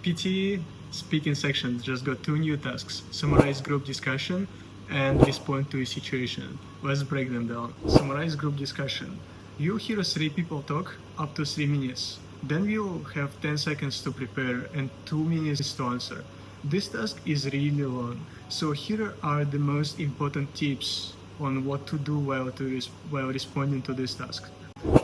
PTE speaking section just got two new tasks: summarize group discussion and respond to a situation. Let's break them down. Summarize group discussion. You'll hear three people talk up to 3 minutes. Then you'll have 10 seconds to prepare and 2 minutes to answer. This task is really long, so here are the most important tips on what to do while responding to this task.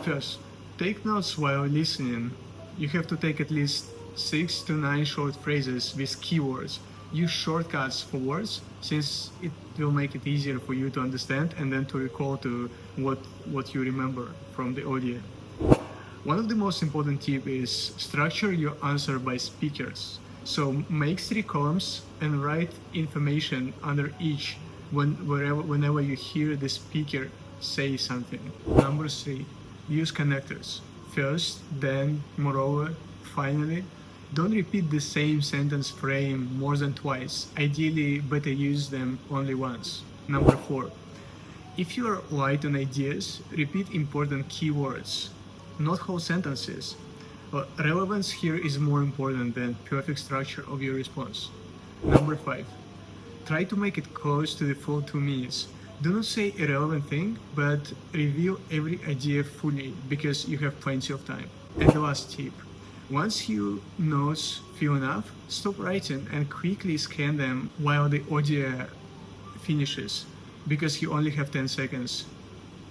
First, take notes while listening. You have to take at least 6 to 9 short phrases with keywords. Use shortcuts for words, since it will make it easier for you to understand and then to recall to what you remember from the audio. One of the most important tips is structure your answer by speakers. So make 3 columns and write information under each whenever you hear the speaker say something. Number 3, use connectors. First, then, moreover, finally. Don't repeat the same sentence frame more than twice. Ideally, better use them only once. Number 4, if you are light on ideas, repeat important keywords, not whole sentences. Relevance here is more important than perfect structure of your response. Number 5, try to make it close to the full 2 minutes. Do not say a relevant thing, but reveal every idea fully, because you have plenty of time. And the last tip, once your notes feel enough, stop writing and quickly scan them while the audio finishes, because you only have 10 seconds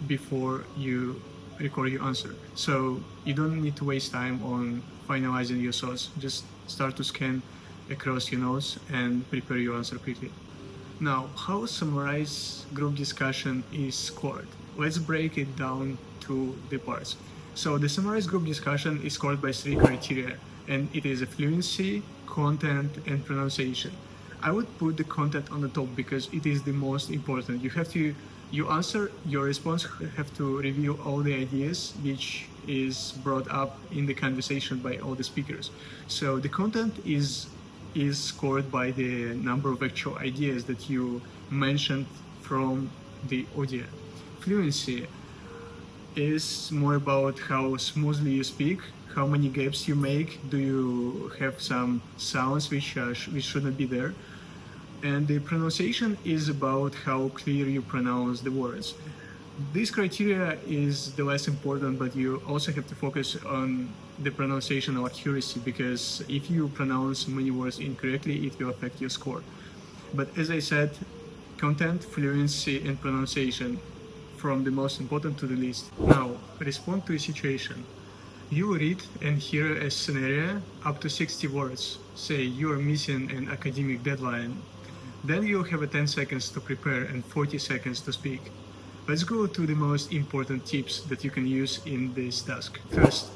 before you record your answer. So you don't need to waste time on finalizing your thoughts. Just start to scan across your notes and prepare your answer quickly. Now, how summarize group discussion is scored? Let's break it down to the parts. So the summarized group discussion is scored by 3 criteria, and it is fluency, content, and pronunciation. I would put the content on the top because it is the most important. Your response have to review all the ideas which is brought up in the conversation by all the speakers. So the content is scored by the number of actual ideas that you mentioned from the audio. Fluency is more about how smoothly you speak, how many gaps you make, do you have some sounds which shouldn't be there. And the pronunciation is about how clear you pronounce the words. This criteria is the less important, but you also have to focus on the pronunciation accuracy, because if you pronounce many words incorrectly, it will affect your score. But as I said, content, fluency, and pronunciation, from the most important to the least. Now, respond to a situation. You read and hear a scenario up to 60 words. Say you are missing an academic deadline. Then you have 10 seconds to prepare and 40 seconds to speak. Let's go to the most important tips that you can use in this task. First,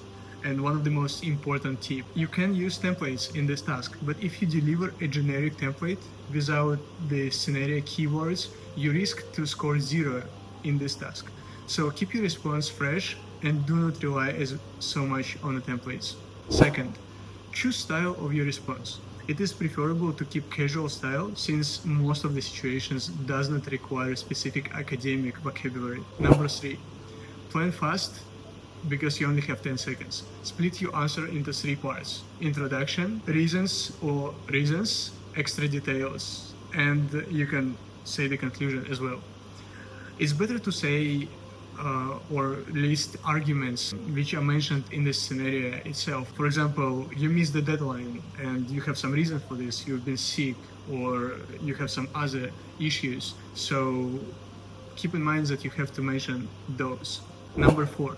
and one of the most important tips, you can use templates in this task, but if you deliver a generic template without the scenario keywords, you risk to score 0 in this task. So keep your response fresh and do not rely so much on the templates. Second, choose style of your response. It is preferable to keep casual style, since most of the situations does not require specific academic vocabulary. Number 3, plan fast, because you only have 10 seconds. Split your answer into 3 parts: introduction, reasons, extra details, and you can say the conclusion as well. It's better to say or list arguments which are mentioned in the scenario itself. For example, you missed the deadline and you have some reason for this. You've been sick or you have some other issues. So keep in mind that you have to mention those. Number 4,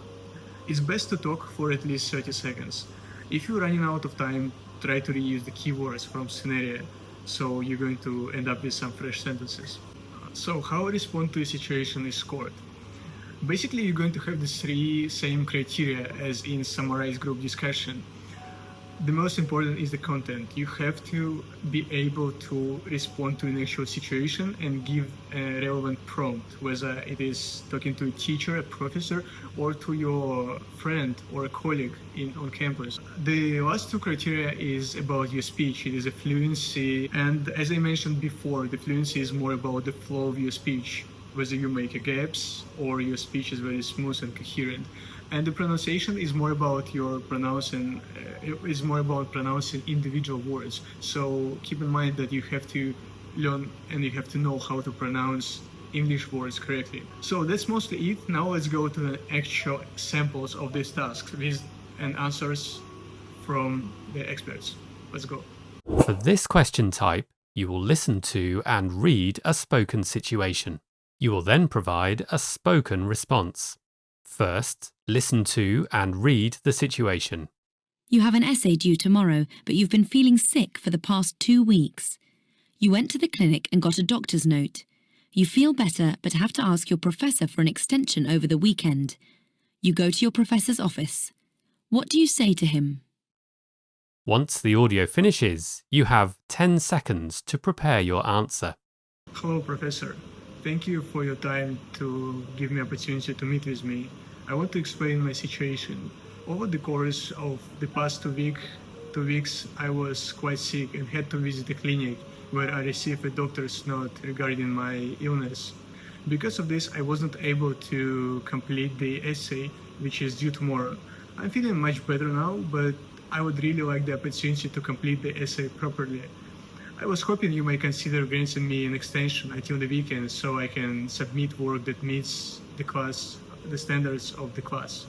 it's best to talk for at least 30 seconds. If you're running out of time, try to reuse the keywords from scenario, so you're going to end up with some fresh sentences. So how respond to a situation is scored? Basically, you're going to have the 3 same criteria as in summarized group discussion. The most important is the content. You have to be able to respond to an actual situation and give a relevant prompt, whether it is talking to a teacher, a professor, or to your friend or a colleague on campus. The last 2 criteria is about your speech. It is a fluency, and as I mentioned before, the fluency is more about the flow of your speech, whether you make gaps or your speech is very smooth and coherent. And the pronunciation is more about pronouncing individual words. So keep in mind that you have to learn and you have to know how to pronounce English words correctly. So that's mostly it. Now let's go to the actual samples of these tasks and answers from the experts. Let's go. For this question type, you will listen to and read a spoken situation. You will then provide a spoken response. First, listen to and read the situation. You have an essay due tomorrow, but you've been feeling sick for the past 2 weeks. You went to the clinic and got a doctor's note. You feel better, but have to ask your professor for an extension over the weekend. You go to your professor's office. What do you say to him? Once the audio finishes, you have 10 seconds to prepare your answer. Hello, Professor. Thank you for your time to give me opportunity to meet with me. I want to explain my situation. Over the course of the past 2 weeks, I was quite sick and had to visit the clinic where I received a doctor's note regarding my illness. Because of this, I wasn't able to complete the essay, which is due tomorrow. I'm feeling much better now, but I would really like the opportunity to complete the essay properly. I was hoping you may consider granting me an extension until the weekend so I can submit work that meets the standards of the class.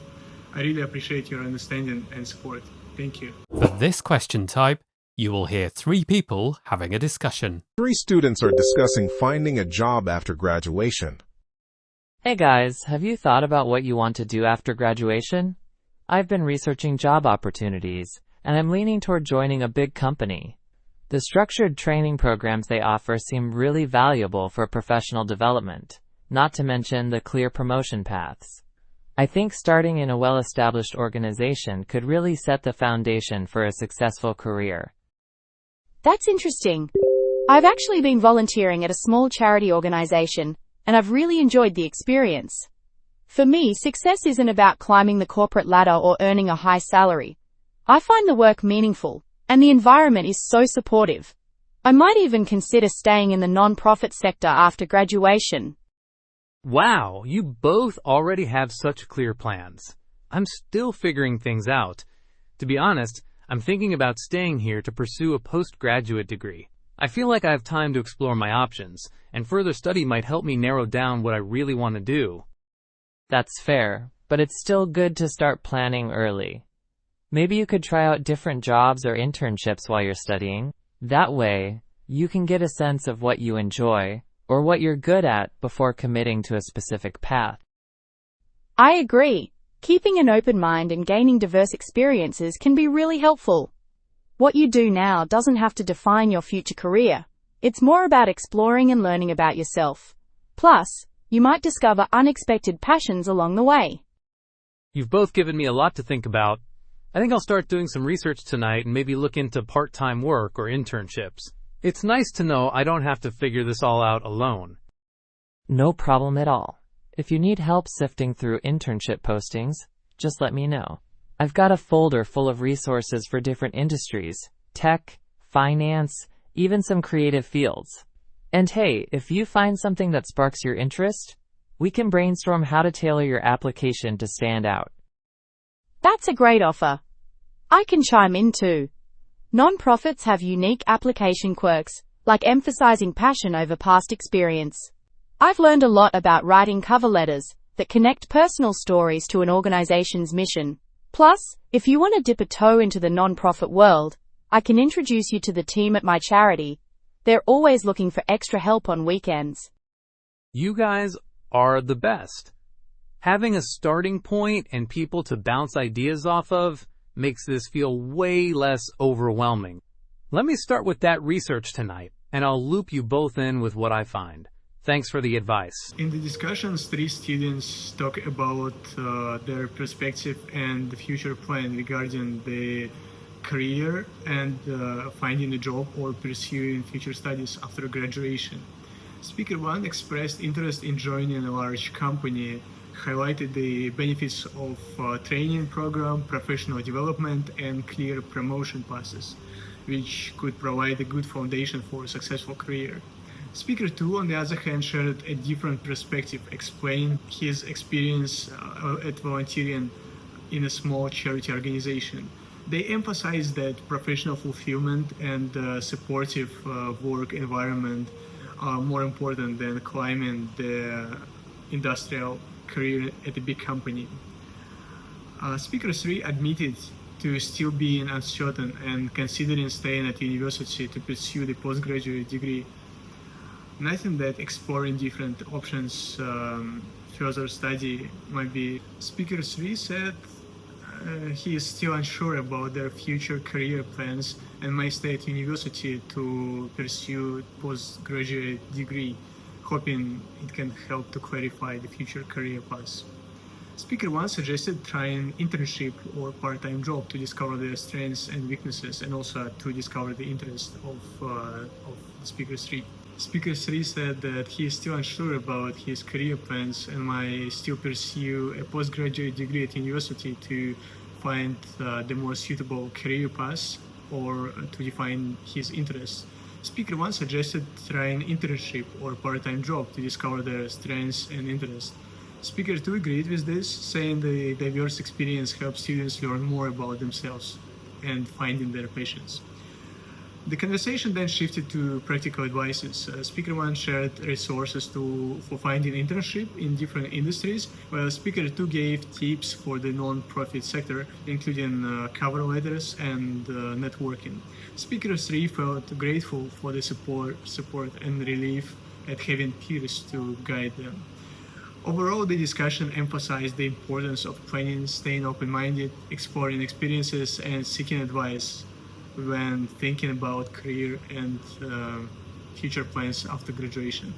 I really appreciate your understanding and support. Thank you. For this question type, you will hear 3 people having a discussion. 3 students are discussing finding a job after graduation. Hey guys, have you thought about what you want to do after graduation? I've been researching job opportunities, and I'm leaning toward joining a big company. The structured training programs they offer seem really valuable for professional development, not to mention the clear promotion paths. I think starting in a well-established organization could really set the foundation for a successful career. That's interesting. I've actually been volunteering at a small charity organization, and I've really enjoyed the experience. For me, success isn't about climbing the corporate ladder or earning a high salary. I find the work meaningful, and the environment is so supportive. I might even consider staying in the non-profit sector after graduation. Wow, you both already have such clear plans. I'm still figuring things out. To be honest, I'm thinking about staying here to pursue a postgraduate degree. I feel like I have time to explore my options, and further study might help me narrow down what I really want to do. That's fair, but it's still good to start planning early. Maybe you could try out different jobs or internships while you're studying. That way, you can get a sense of what you enjoy or what you're good at before committing to a specific path. I agree. Keeping an open mind and gaining diverse experiences can be really helpful. What you do now doesn't have to define your future career. It's more about exploring and learning about yourself. Plus, you might discover unexpected passions along the way. You've both given me a lot to think about. I think I'll start doing some research tonight and maybe look into part-time work or internships. It's nice to know I don't have to figure this all out alone. No problem at all. If you need help sifting through internship postings, just let me know. I've got a folder full of resources for different industries, tech, finance, even some creative fields. And hey, if you find something that sparks your interest, we can brainstorm how to tailor your application to stand out. That's a great offer. I can chime in too. Non-profits have unique application quirks, like emphasizing passion over past experience. I've learned a lot about writing cover letters that connect personal stories to an organization's mission. Plus, if you want to dip a toe into the non-profit world, I can introduce you to the team at my charity. They're always looking for extra help on weekends. You guys are the best. Having a starting point and people to bounce ideas off of makes this feel way less overwhelming. Let me start with that research tonight, and I'll loop you both in with what I find. Thanks for the advice. In the discussions, 3 students talk about their perspective and the future plan regarding the career and finding a job or pursuing future studies after graduation. Speaker 1 expressed interest in joining a large company, highlighted the benefits of training program, professional development, and clear promotion paths, which could provide a good foundation for a successful career. Speaker 2, on the other hand, shared a different perspective, explaining his experience at volunteering in a small charity organization. They emphasize that professional fulfillment and supportive work environment are more important than climbing the industrial career at a big company. Speaker 3 admitted to still being uncertain and considering staying at university to pursue the postgraduate degree. And I think that exploring different options, further study might be. Speaker 3 said he is still unsure about their future career plans and may stay at university to pursue postgraduate degree, hoping it can help to clarify the future career paths. Speaker 1 suggested trying internship or part-time job to discover their strengths and weaknesses and also to discover the interest of Speaker 3. Speaker 3 said that he is still unsure about his career plans and might still pursue a postgraduate degree at university to find the more suitable career path or to define his interests. Speaker 1 suggested trying internship or part-time job to discover their strengths and interests. Speaker 2 agreed with this, saying the diverse experience helps students learn more about themselves and finding their passions. The conversation then shifted to practical advices. Speaker 1 shared resources for finding internship in different industries, while Speaker 2 gave tips for the non-profit sector, including cover letters and networking. Speaker 3 felt grateful for the support and relief at having peers to guide them. Overall, the discussion emphasized the importance of planning, staying open-minded, exploring experiences, and seeking advice when thinking about career and future plans after graduation.